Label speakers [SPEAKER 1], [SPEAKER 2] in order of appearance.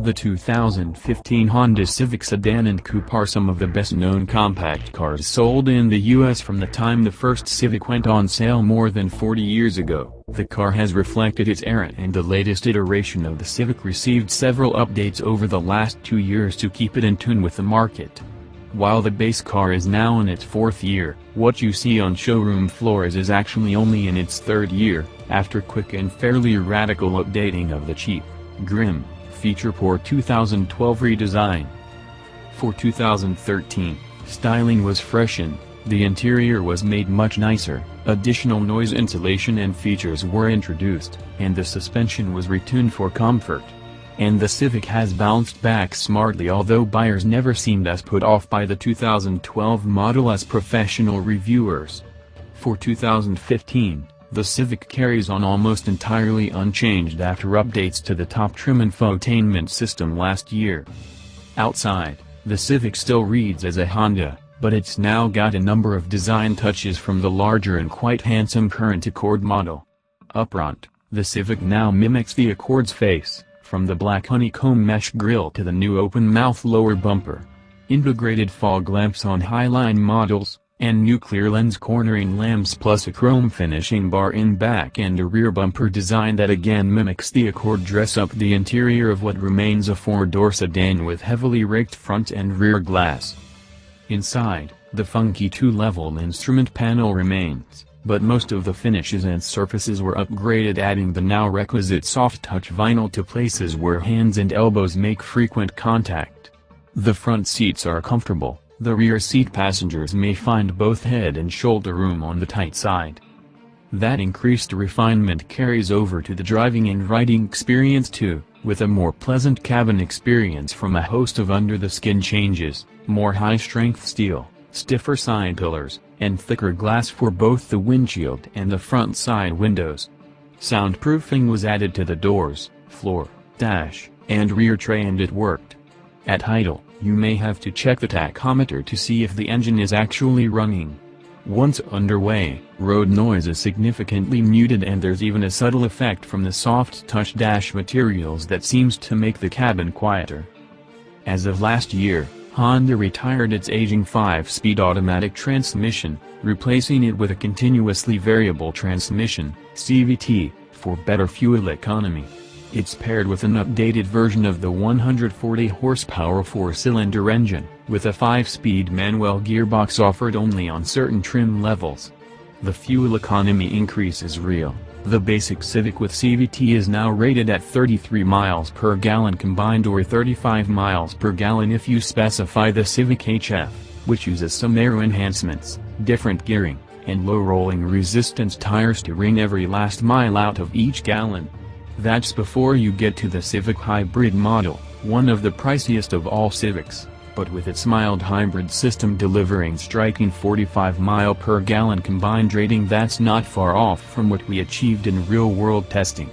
[SPEAKER 1] The 2015 Honda Civic sedan and coupe are some of the best-known compact cars sold in the U.S. from the time the first Civic went on sale more than 40 years ago. The car has reflected its era, and the latest iteration of the Civic received several updates over the last 2 years to keep it in tune with the market. While the base car is now in its 4th year, what you see on showroom floors is actually only in its 3rd year, after quick and fairly radical updating of the cheap, grim, feature-poor 2012 redesign. For 2013, styling was freshened, the interior was made much nicer, additional noise insulation and features were introduced, and the suspension was retuned for comfort. And the Civic has bounced back smartly, although buyers never seemed as put off by the 2012 model as professional reviewers. For 2015, the Civic carries on almost entirely unchanged after updates to the top trim and infotainment system last year. Outside, the Civic still reads as a Honda, but it's now got a number of design touches from the larger and quite handsome current Accord model. Up front, the Civic now mimics the Accord's face, from the black honeycomb mesh grille to the new open-mouth lower bumper. Integrated fog lamps on Highline models, and new clear lens cornering lamps plus a chrome finishing bar in back and a rear bumper design that again mimics the Accord dress up the interior of what remains a 4-door sedan with heavily raked front and rear glass. Inside, the funky 2-level instrument panel remains, but most of the finishes and surfaces were upgraded, adding the now requisite soft-touch vinyl to places where hands and elbows make frequent contact. The front seats are comfortable. The rear seat passengers may find both head and shoulder room on the tight side. That increased refinement carries over to the driving and riding experience too, with a more pleasant cabin experience from a host of under-the-skin changes, more high-strength steel, stiffer side pillars, and thicker glass for both the windshield and the front side windows. Soundproofing was added to the doors, floor, dash, and rear tray, and it worked. At idle, you may have to check the tachometer to see if the engine is actually running. Once underway, road noise is significantly muted, and there's even a subtle effect from the soft-touch dash materials that seems to make the cabin quieter. As of last year, Honda retired its aging 5-speed automatic transmission, replacing it with a continuously variable transmission, CVT, for better fuel economy. It's paired with an updated version of the 140-horsepower 4-cylinder engine, with a 5-speed manual gearbox offered only on certain trim levels. The fuel economy increase is real. The basic Civic with CVT is now rated at 33 miles per gallon combined, or 35 miles per gallon if you specify the Civic HF, which uses some aero enhancements, different gearing, and low rolling resistance tires to wring every last mile out of each gallon. That's before you get to the Civic Hybrid model, one of the priciest of all Civics, but with its mild hybrid system delivering striking 45 mile per gallon combined rating, that's not far off from what we achieved in real-world testing.